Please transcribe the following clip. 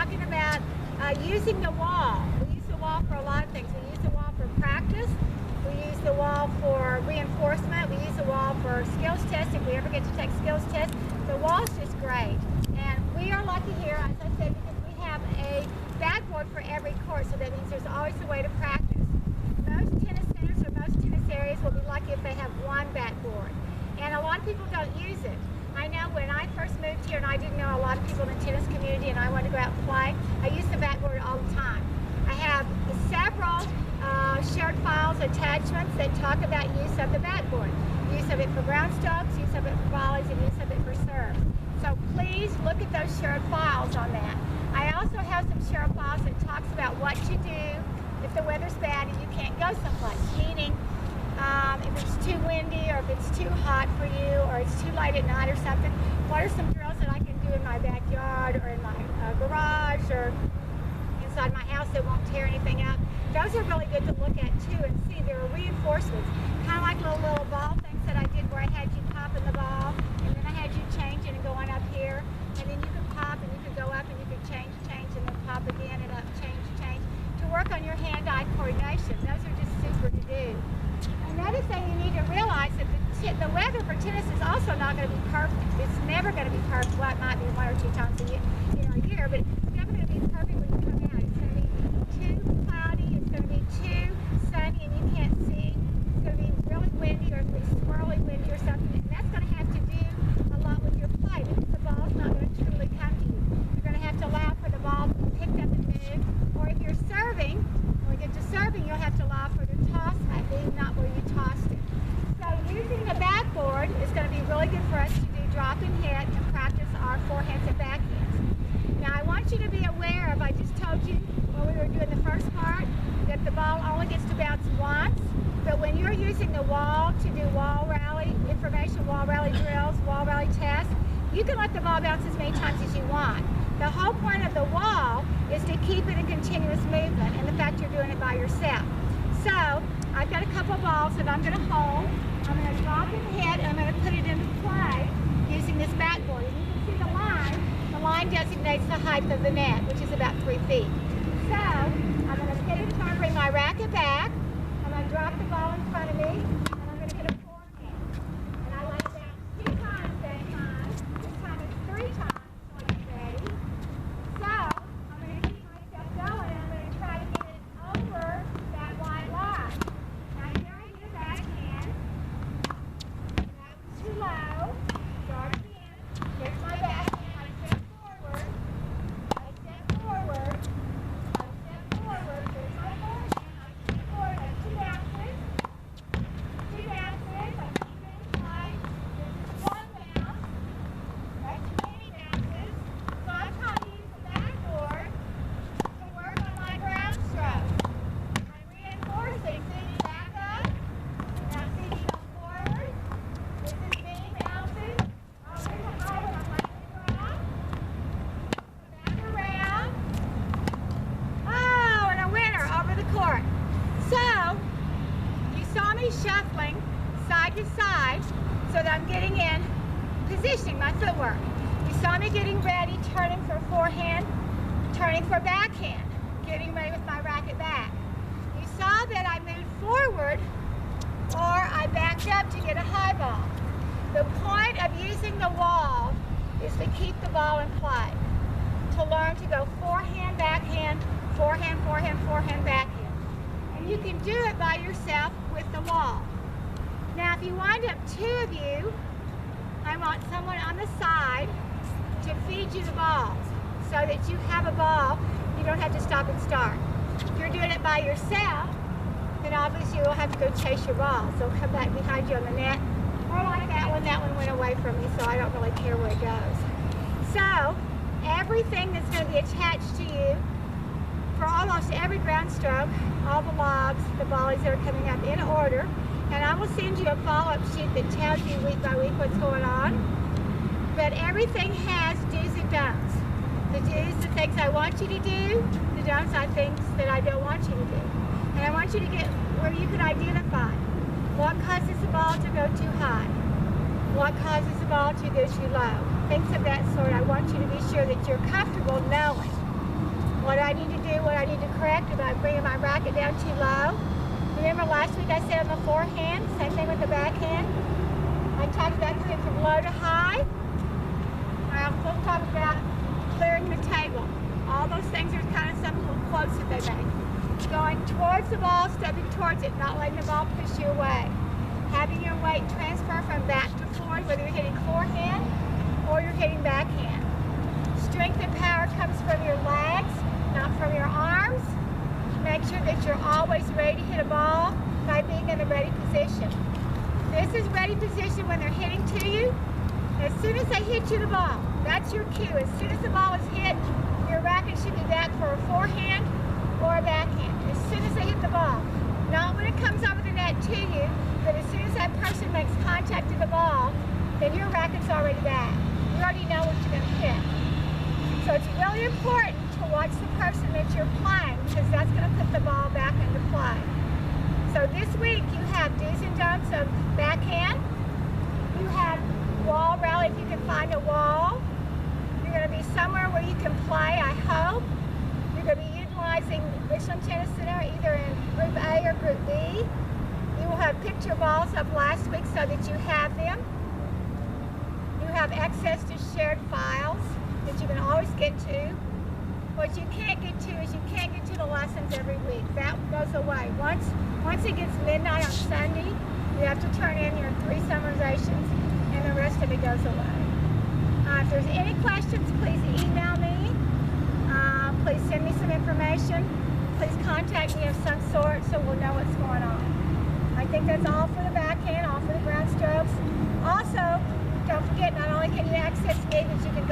talking about using the wall. We use the wall for a lot of things. We use the wall for practice. We use the wall for reinforcement. We use the wall for skills tests if we ever get to take skills tests. The wall's just great. And we are lucky here, as I said, because we have a backboard for every court, so that means there's always a way to practice. Most tennis centers or most tennis areas will be lucky if they have one backboard. And a lot of people don't use it. I know when I first moved here and I didn't know a lot of people in the tennis community and I wanted to go out and play, I used the backboard all the time. I have several shared files, attachments that talk about use of the backboard. Use of it for ground strokes, use of it for volleys, and use of it for serve. So please look at those shared files on that. I also have some shared files that talks about what to do if the weather's bad and you can't go someplace, meaning if it's too windy or if it's too hot for you or it's too late at night or something, what are some drills that I can do in my backyard or in my garage or inside my house that won't tear anything up? Those are really good to look at too and see. There are reinforcements, kind of like little ball things that I did where I had you pop in the ball and then I had you change it and go on up here, and then you could pop and you could go up and you could change and then pop again and up, change, to work on your hand-eye coordination. Those are just super to do. Another thing you need to realize that the weather for tennis is also not going to be perfect. It's never going to be perfect. Well, it might be one or two times a year, but it's never going to be perfect when you come out. It's going to be too cloudy, it's going to be too sunny and you can't see. It's going to be really windy or it's going to be swirly windy or something. And that's going to have to do a lot with your play because the ball's not going to truly come to you. You're going to have to allow for the ball to be picked up and move. Or if you're serving, when we get to serving, you'll have to allow for the toss at being not where you tossed it. So using the backboard is going to be really good for us to do drop and hit and practice our forehands and backhands. Now I want you to be aware of, I just told you when we were doing the first part, that the ball only gets to bounce once, but when you're using the wall to do wall rally information, wall rally drills, wall rally tests, you can let the ball bounce as many times as you want. The whole point of the wall is to keep it in continuous movement and the fact you're doing it by yourself. So I've got a couple balls that I'm going to hold. I'm going to drop and hit and I'm going to put it into play using this backboard. And you can see the line. The line designates the height of the net, which is about 3 feet. So I'm going to hit it, I'm going to bring my racket back. I'm going to drop the ball in front of me and I'm going to hit a forehand. And I lay it down 2 times that time. This time it's 3 times. So, I'm going to keep myself going and I'm going to try to get it over that white line. Now here I get a backhand. That was too low. Start again. Here's my backhand. I step forward. I step forward. I step forward. Here's my forehand. I step forward. That's 2 bounces. 2 bounces. I keep it in play. This is 1 bounce. That's 20 bounces. So I'm trying to use the backboard to work on my ground stroke. I'm reinforcing. See, back up. Now see, you go forward. This is me bouncing. Oh, there's a high one. I'm laying the ground. Back around. Oh, and a winner over the court. So, you saw me shuffling side to side so that I'm getting in positioning my footwork. You saw me getting ready, turning for forehand, turning for backhand, getting ready with my racket back. You saw that I moved forward or I backed up to get a high ball. The point of using the wall is to keep the ball in play, to learn to go forehand, backhand, forehand, forehand, forehand, backhand. And you can do it by yourself with the wall. Now if you wind up 2 of you, I want someone on the side to feed you the balls so that you have a ball. You don't have to stop and start. If you're doing it by yourself, then obviously you'll have to go chase your ball. So it'll come back behind you on the net. Or like that one went away from me, so I don't really care where it goes. So everything that's going to be attached to you for almost every ground stroke, all the lobs, the volleys that are coming up in order, and I will send you a follow-up sheet that tells you week by week what's going on. But everything has do's and don'ts. The do's, the things I want you to do. The don'ts are things that I don't want you to do. And I want you to get where you can identify what causes the ball to go too high, what causes the ball to go too low. Things of that sort. I want you to be sure that you're comfortable knowing what I need to do, what I need to correct, if I'm bringing my racket down too low. Remember last week I said on the forehand, same thing with the backhand. I talked about going from low to high. I also talked about clearing the table. All those things are kind of some little quotes that they make. Going towards the ball, stepping towards it, not letting the ball push you away. Having your weight transfer from back to forward, whether you're hitting forehand or you're hitting backhand. Strength and power comes from your legs, not from your arms. Make sure that you're always ready to hit a ball by being in the ready position. This is ready position when they're hitting to you. As soon as they hit you the ball, that's your cue. As soon as the ball is hit, your racket should be back for a forehand or a backhand. As soon as they hit the ball. Not when it comes over the net to you, but as soon as that person makes contact with the ball, then your racket's already back. You already know what you're going to hit. So it's really important to watch the person that you're playing because that's going to put the ball back into play. So this week you have do's and don'ts of backhand. You have wall rally if you can find a wall. You're going to be somewhere where you can play, I hope. You're going to be utilizing Richland Tennis Center either in Group A or Group B. You will have picture balls of last week so that you have them. You have access to shared files that you can always get to. What you can't get to is you can't get to the lessons every week. That goes away. Once it gets midnight on Sunday, you have to turn in your 3 summarizations and the rest of it goes away. If there's any questions, please email me. Please send me some information. Please contact me of some sort so we'll know what's going on. I think that's all for the backhand, all for the ground strokes. Also, don't forget, not only can you access me, but you can